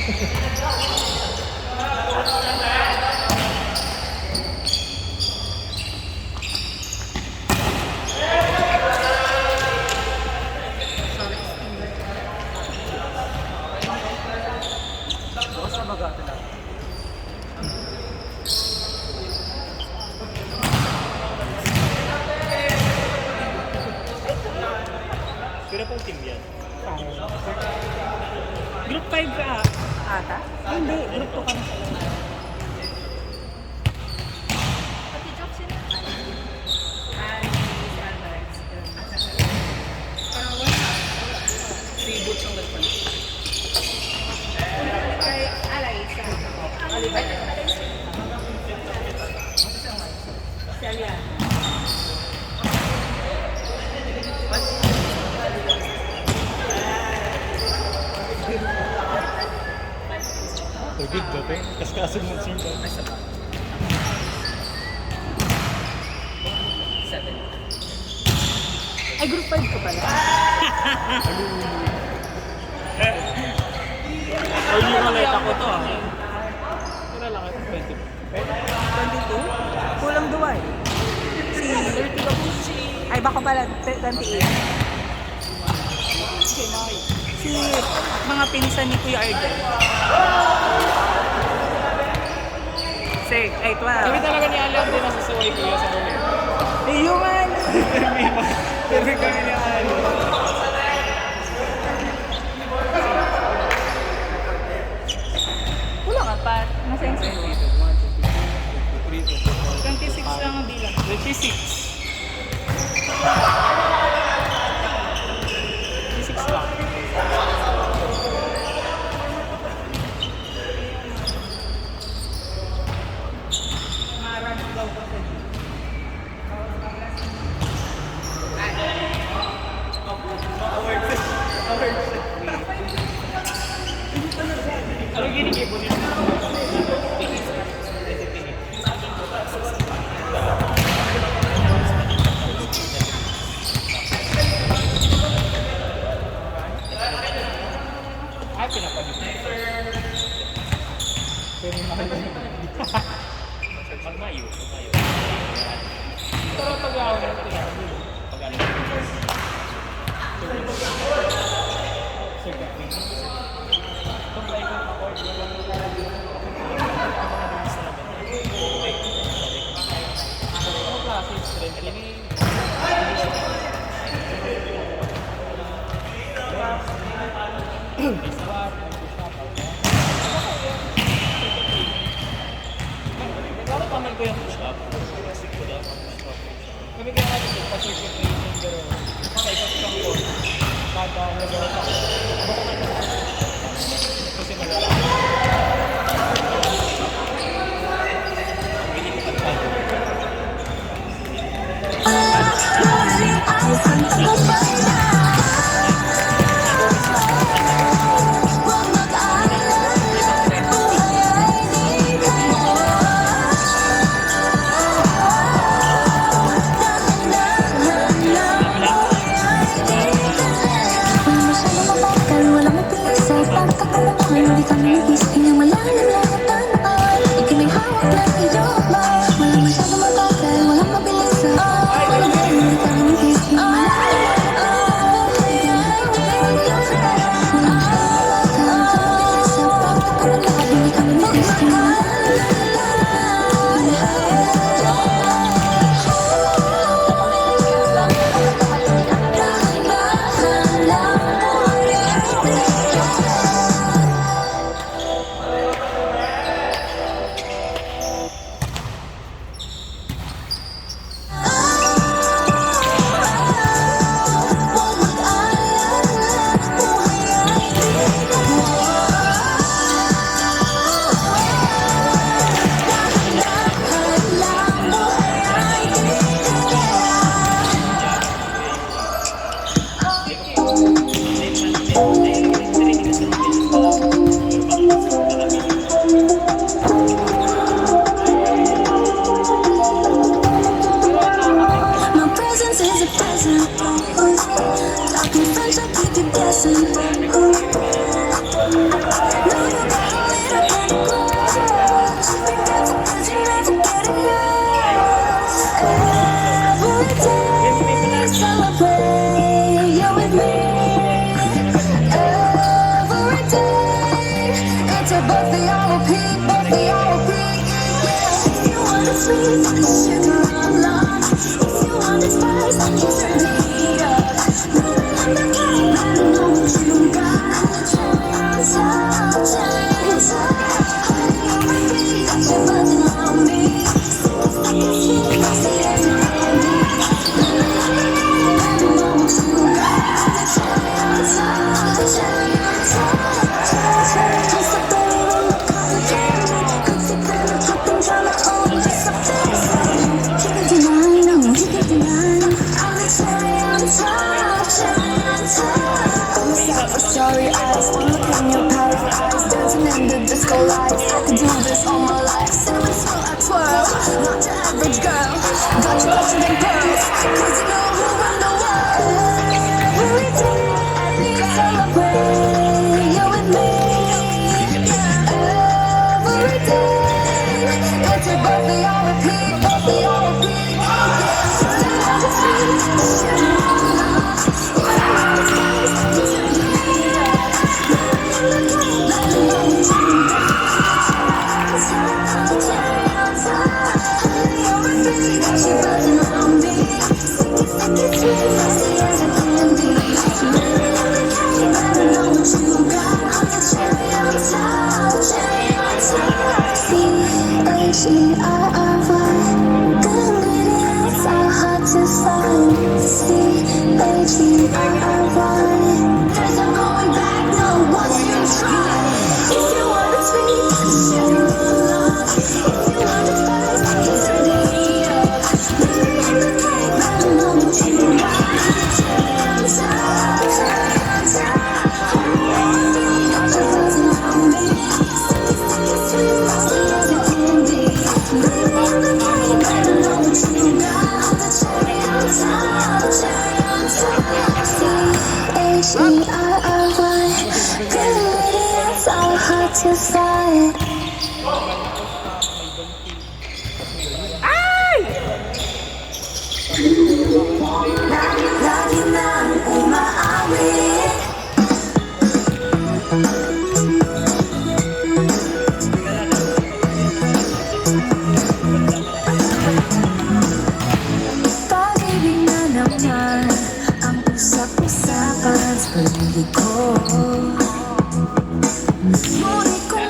Pero pong team yan. Group 5 ka ata? Hindi, group 2 ka na sa loob. Pati job sila. Si Butch ang nagpala. Kay Alaysa. Si Alia. Tugid ba ito? Kaskasig mo siya. Ay, group 5 ko pala. Ay, hindi ko ulit ako to ah. Pero lang ako 20. 22? Kulang duwa eh. Ay, baka pala 28. Si mga pinsan ni Kuya Arden. Ay, 12. Kami talaga ni Alan din nasa suway ko sa bumi. Iyo man! Kami kami ni Alan. Wala nga pa. Nasa yung 26 lang ang bilang. 26. 26 lang. Marami daw ko sa Ano ginigay po nila? Ay, pinapagod. Pero mahal na yun. Magmayo. Pero pag-aawal na pinapagod. Paman ko yung push-up. Kami kaya natin yung pa-circuit training pero sa isang isang ko kada nagawa pa. Kasi malala. Kalau walang sweet sugar of love. If you want the spice, I can turn the heat up. Moving on the cake, let me know what you got. I'm the cherry on top, cherry on top. Honey, you're a freak, got you buzzing on me. Sick and sweet, nasty as a candy. Moving on the cake, let me know what you got. I'm the cherry on top, cherry on top. Just a baby on the cotton candy. Cookie cutter, dripping, tryna own just a fantasy. You can deny, no, you can deny. I'm the cherry on top, cherry on top. I'm sorry eyes, one look in your powerful eyes, dancing in the disco lights. I could do this all my life. Silly swirl, I twirl, not your average girl. Got you covered in pearls, 'cause you know who run the world. Every day we celebrate, you and me. Every day, it's your birthday on repeat, birthday on repeat. You want the sweet, sugar on love. If you want the spice, you turn the heat up. Moving on the cake, let me know what you got. Cherry on top, honey, you're a freak, got you buzzing on me. Sicky, sicky, sweet, nasty as a candy. Moving on the cake, let me know what you got. I'm the cherry on top, cherry on top. C-H-E-R-R-Y, good ingredients are hard to find. C-H-E-R-R-Y, there's no going back, no, once you try. If you want the sweet, sugar on love. If you want the spice, I can turn the heat up. Moving on the cake, let me know what you got. I'm the cherry on top, cherry on top. Honey, you're a freak, got you buzzing on me. Sicky, sicky, sweet, nasty as a candy. Moving on the cake, let me know what you got. I'm the cherry on top, cherry on top. C-H-E-R-R-Y, good ingredients are hard to find. Lagi ng umaawit. Pag-ibig na naman ang usap-usapan sa paligid ko. Ngunit kung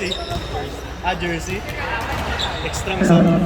Jersey. Ah, Jersey. Extra masarap.